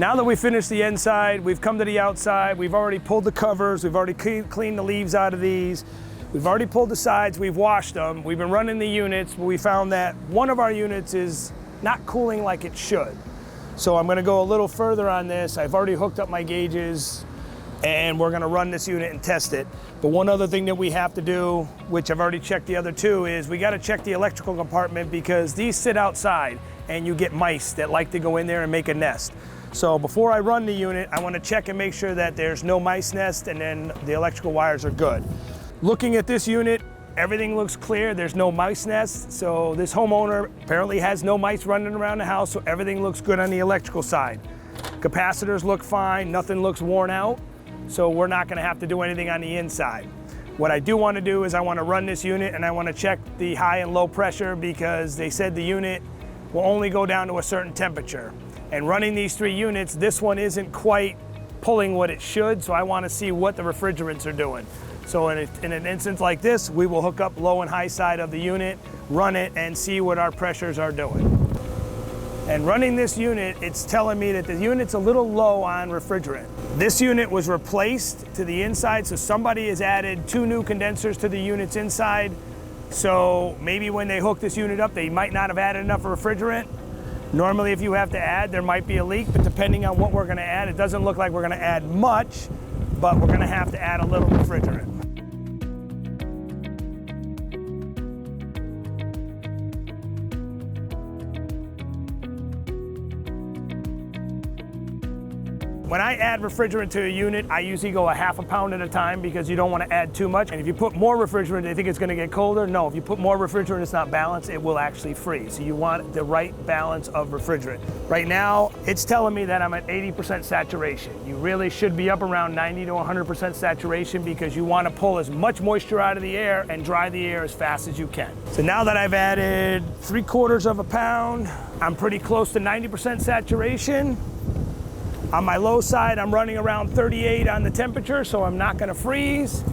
Now that we finished the inside, we've come to the outside, we've already pulled the covers, we've already cleaned the leaves out of these, we've already pulled the sides, we've washed them, we've been running the units, but we found that one of our units is not cooling like it should. So I'm gonna go a little further on this. I've already hooked up my gauges and we're gonna run this unit and test it. But one other thing that we have to do, which I've already checked the other two, is we gotta check the electrical compartment because these sit outside and you get mice that like to go in there and make a nest. So before I run the unit, I want to check and make sure that there's no mice nest and then the electrical wires are good. Looking at this unit, everything looks clear. There's no mice nest. So this homeowner apparently has no mice running around the house, so everything looks good on the electrical side. Capacitors look fine, nothing looks worn out, so we're not going to have to do anything on the inside. What I do want to do is I want to run this unit and I want to check the high and low pressure because they said the unit will only go down to a certain temperature. And running these 3 units, this one isn't quite pulling what it should, so I want to see what the refrigerants are doing. So in an instance like this, we will hook up low and high side of the unit, run it, and see what our pressures are doing. And running this unit, it's telling me that the unit's a little low on refrigerant. This unit was replaced to the inside, so somebody has added 2 new condensers to the units inside. So maybe when they hook this unit up, they might not have added enough refrigerant. Normally, if you have to add, there might be a leak, but depending on what we're gonna add, it doesn't look like we're gonna add much, but we're gonna have to add a little refrigerant. When I add refrigerant to a unit, I usually go a half a pound at a time because you don't want to add too much. And if you put more refrigerant, they think it's going to get colder. No, if you put more refrigerant, it's not balanced, it will actually freeze. So you want the right balance of refrigerant. Right now, it's telling me that I'm at 80% saturation. You really should be up around 90 to 100% saturation because you want to pull as much moisture out of the air and dry the air as fast as you can. So now that I've added 3/4 of a pound, I'm pretty close to 90% saturation. On my low side, I'm running around 38 on the temperature, so I'm not gonna freeze.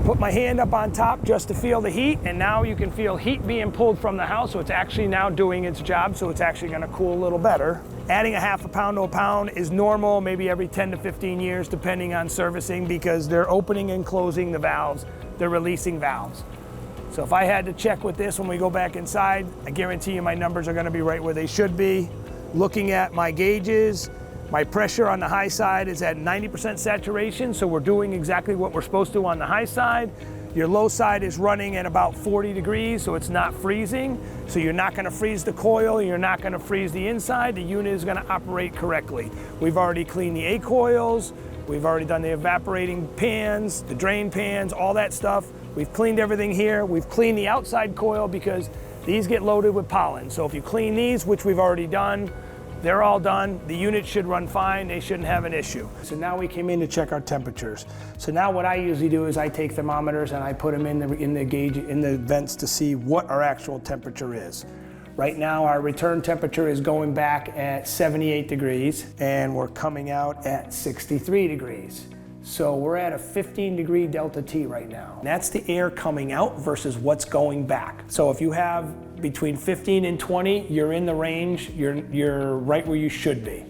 Put my hand up on top just to feel the heat, and now you can feel heat being pulled from the house, so it's actually now doing its job, so it's actually gonna cool a little better. Adding a half a pound to a pound is normal, maybe every 10 to 15 years, depending on servicing, because they're opening and closing the valves, they're releasing valves. So if I had to check with this when we go back inside, I guarantee you my numbers are gonna be right where they should be. Looking at my gauges, my pressure on the high side is at 90% saturation, so we're doing exactly what we're supposed to on the high side. Your low side is running at about 40 degrees, so it's not freezing. So you're not gonna freeze the coil, you're not gonna freeze the inside, the unit is gonna operate correctly. We've already cleaned the A coils, we've already done the evaporating pans, the drain pans, all that stuff. We've cleaned everything here. We've cleaned the outside coil because these get loaded with pollen. So if you clean these, which we've already done, they're all done. The unit should run fine. They shouldn't have an issue. So now we came in to check our temperatures. So now what I usually do is I take thermometers and I put them in the vents to see what our actual temperature is. Right now our return temperature is going back at 78 degrees and we're coming out at 63 degrees. So we're at a 15-degree delta T right now. That's the air coming out versus what's going back. So if you have between 15 and 20, you're in the range, you're right where you should be.